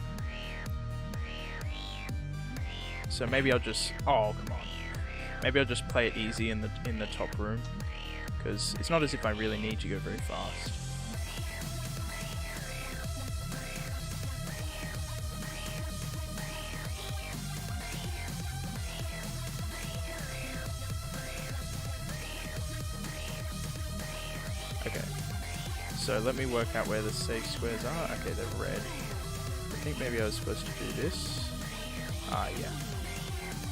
So maybe I'll just... Oh, come on. Maybe I'll just play it easy in the top room, because it's not as if I really need to go very fast. So let me work out where the safe squares are. Okay, they're red. I think maybe I was supposed to do this. Ah, yeah.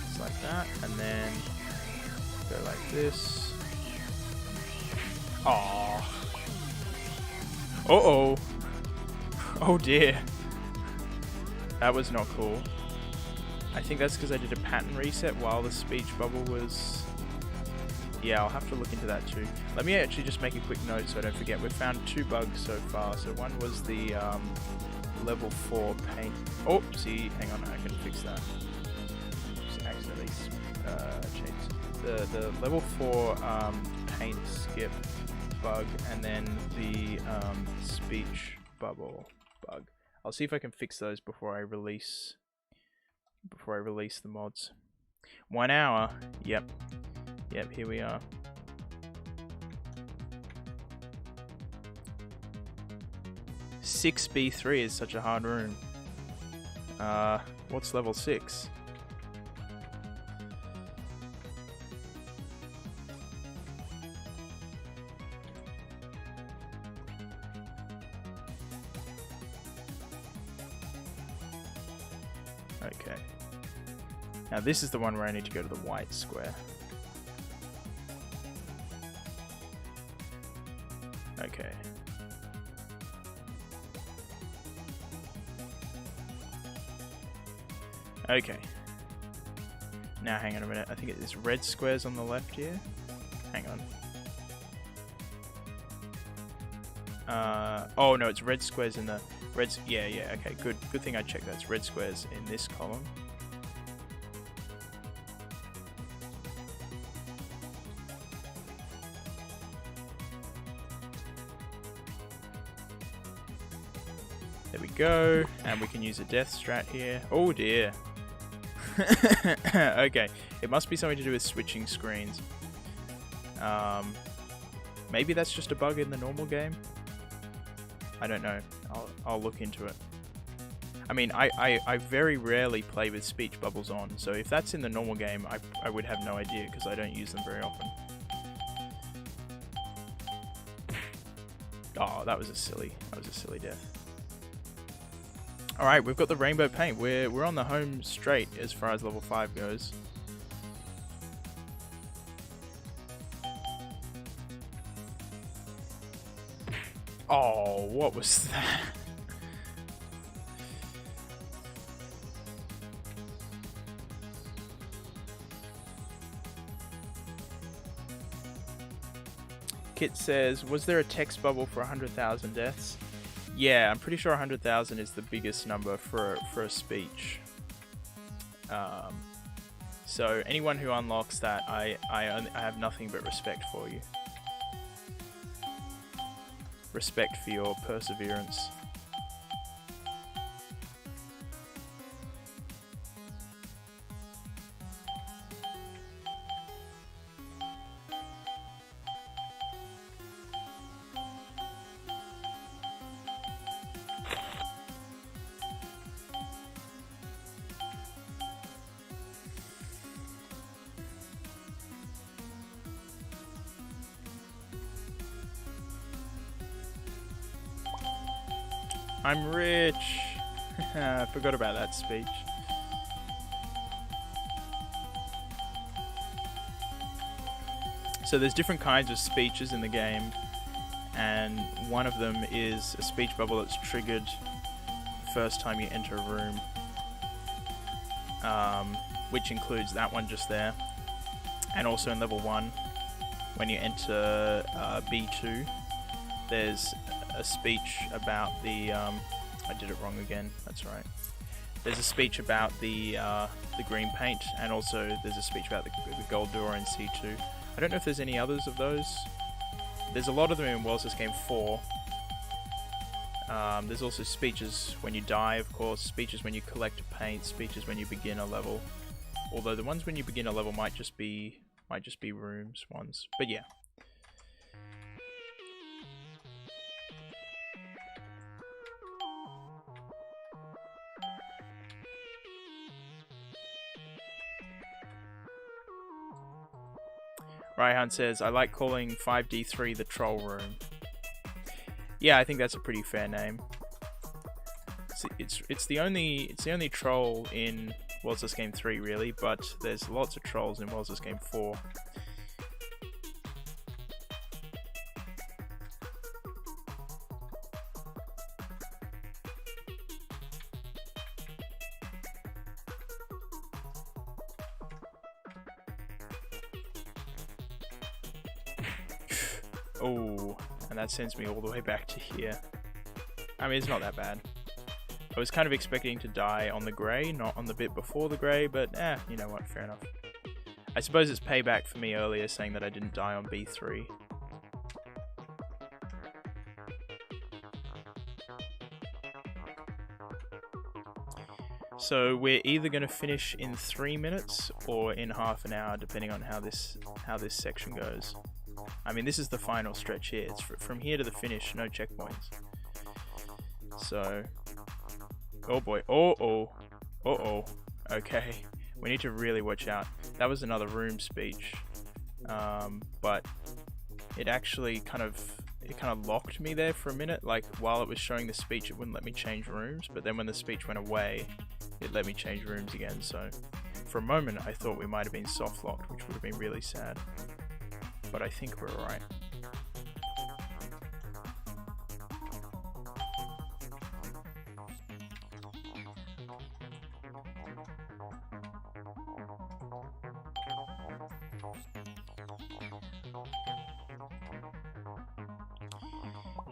It's like that, and then go like this. Aww. Uh-oh. Oh dear. That was not cool. I think that's because I did a pattern reset while the speech bubble was... Yeah, I'll have to look into that too. Let me actually just make a quick note so I don't forget. We've found 2 bugs so far. So one was the level 4 paint... Oh, see, hang on, I can fix that. Just accidentally changed. The level 4 paint skip bug, and then the speech bubble bug. I'll see if I can fix those before I release the mods. 1 hour. Yep, here we are. (6B3) is such a hard room. What's level 6? Okay. Now this is the one where I need to go to the white square. Okay. Okay. Now hang on a minute. I think it's red squares on the left here. Hang on. Oh no, it's red squares in the reds. Yeah. Okay, good thing I checked that. It's red squares in this column. There we go, and we can use a death strat here. Oh dear. Okay, it must be something to do with switching screens. Maybe that's just a bug in the normal game. I don't know. I'll look into it. I mean, I very rarely play with speech bubbles on, so if that's in the normal game, I would have no idea because I don't use them very often. Oh, that was a silly death. Alright, we've got the rainbow paint. We're on the home straight as far as level 5 goes. Oh, what was that? Kit says, was there a text bubble for 100,000 deaths? Yeah, I'm pretty sure 100,000 is the biggest number for a speech. So anyone who unlocks that, I have nothing but respect for you. Respect for your perseverance. I'm rich. I forgot about that speech. So there's different kinds of speeches in the game, and one of them is a speech bubble that's triggered the first time you enter a room, which includes that one just there, and also in level 1 when you enter B2 there's a speech about the I did it wrong again, that's right. There's a speech about the green paint, and also there's a speech about the gold door in C2. I don't know if there's any others of those. There's a lot of them in Wells' Game 4. There's also speeches when you die, of course, speeches when you collect paint, speeches when you begin a level. Although the ones when you begin a level might just be rooms ones. But yeah. Raihan says, I like calling 5D3 the troll room. Yeah, I think that's a pretty fair name. It's the only troll in World's This Game 3 really, but there's lots of trolls in World's This Game 4. Oh, and that sends me all the way back to here. I mean, it's not that bad. I was kind of expecting to die on the grey, not on the bit before the grey, but you know what, fair enough. I suppose it's payback for me earlier saying that I didn't die on B3. So we're either going to finish in 3 minutes or in half an hour, depending on how this section goes. I mean, this is the final stretch here. It's from here to the finish, no checkpoints. So, oh boy, okay, we need to really watch out. That was another room speech, but it actually kind of locked me there for a minute. Like while it was showing the speech, it wouldn't let me change rooms, but then when the speech went away, it let me change rooms again. So for a moment, I thought we might have been soft locked, which would have been really sad. But I think we're alright.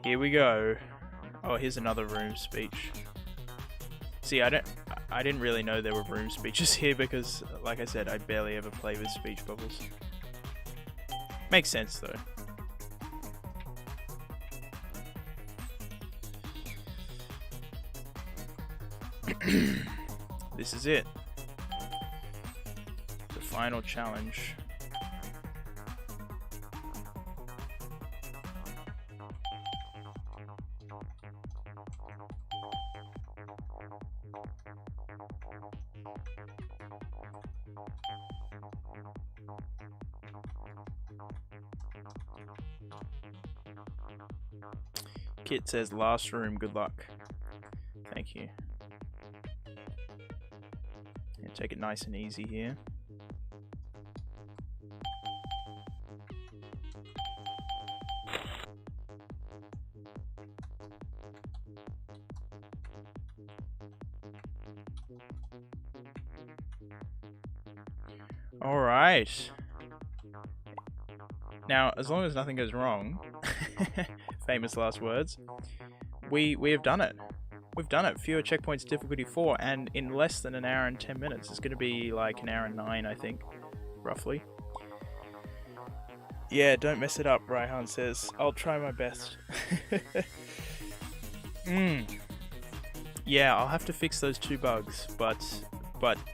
Here we go. Oh, here's another room speech. See, I didn't really know there were room speeches here because, like I said, I barely ever play with speech bubbles. Makes sense though. This is it. The final challenge. Kit says last room, good luck. Thank you. Yeah, take it nice and easy here. All right. Now, as long as nothing goes wrong, famous last words, we have done it. We've done it. Fewer Checkpoints Difficulty 4, and in less than an hour and 10 minutes. It's going to be like an hour and 9, I think, roughly. Yeah, don't mess it up, Raihan says. I'll try my best. Yeah, I'll have to fix those 2 bugs, but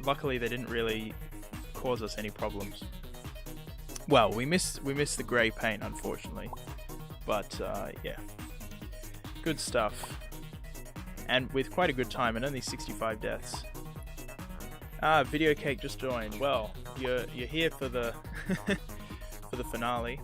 luckily they didn't really cause us any problems. Well, we missed the grey paint, unfortunately, but yeah, good stuff, and with quite a good time, and only 65 deaths. Video Cake just joined. Well, you're here for the for the finale.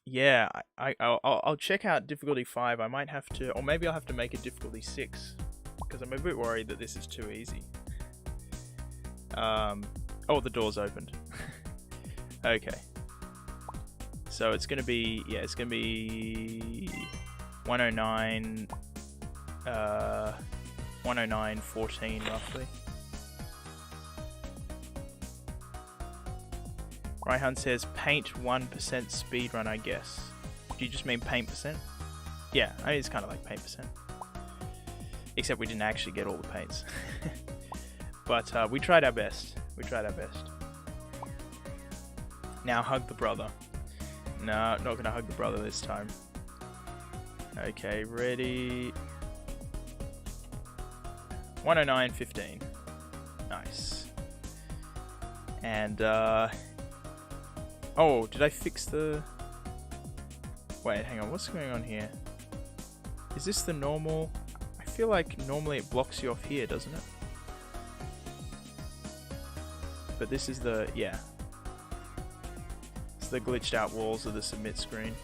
Yeah, I'll check out difficulty 5. I might have to, or maybe I'll have to make it difficulty 6, because I'm a bit worried that this is too easy. Oh, the door's opened. Okay. So it's gonna be, yeah, it's gonna be 109, 109.14 roughly. Raihan says paint 1% speedrun, I guess. Do you just mean paint percent? Yeah, I mean, it's kind of like paint percent. Except we didn't actually get all the paints. But we tried our best. We tried our best. Now hug the brother. No, not gonna hug the brother this time. Okay, ready. 109.15. Nice. And oh, did I fix the... Wait, hang on, what's going on here? Is this the normal? I feel like normally it blocks you off here, doesn't it? But this is the, yeah. It's the glitched out walls of the submit screen.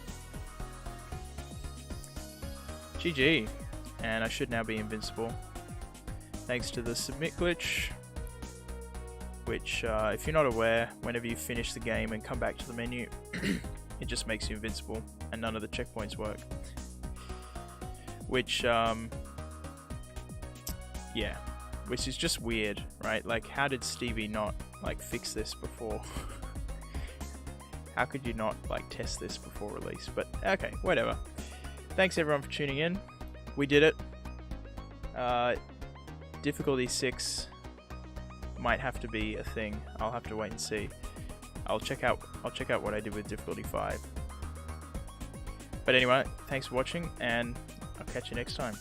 GG, and I should now be invincible thanks to the submit glitch, which if you're not aware, whenever you finish the game and come back to the menu, it just makes you invincible and none of the checkpoints work. Which yeah, which is just weird, right? Like, how did Stevie not like fix this before? How could you not like test this before release? But okay, whatever. Thanks everyone for tuning in. We did it. Difficulty 6 might have to be a thing. I'll have to wait and see. I'll check out what I did with difficulty 5. But anyway, thanks for watching, and I'll catch you next time.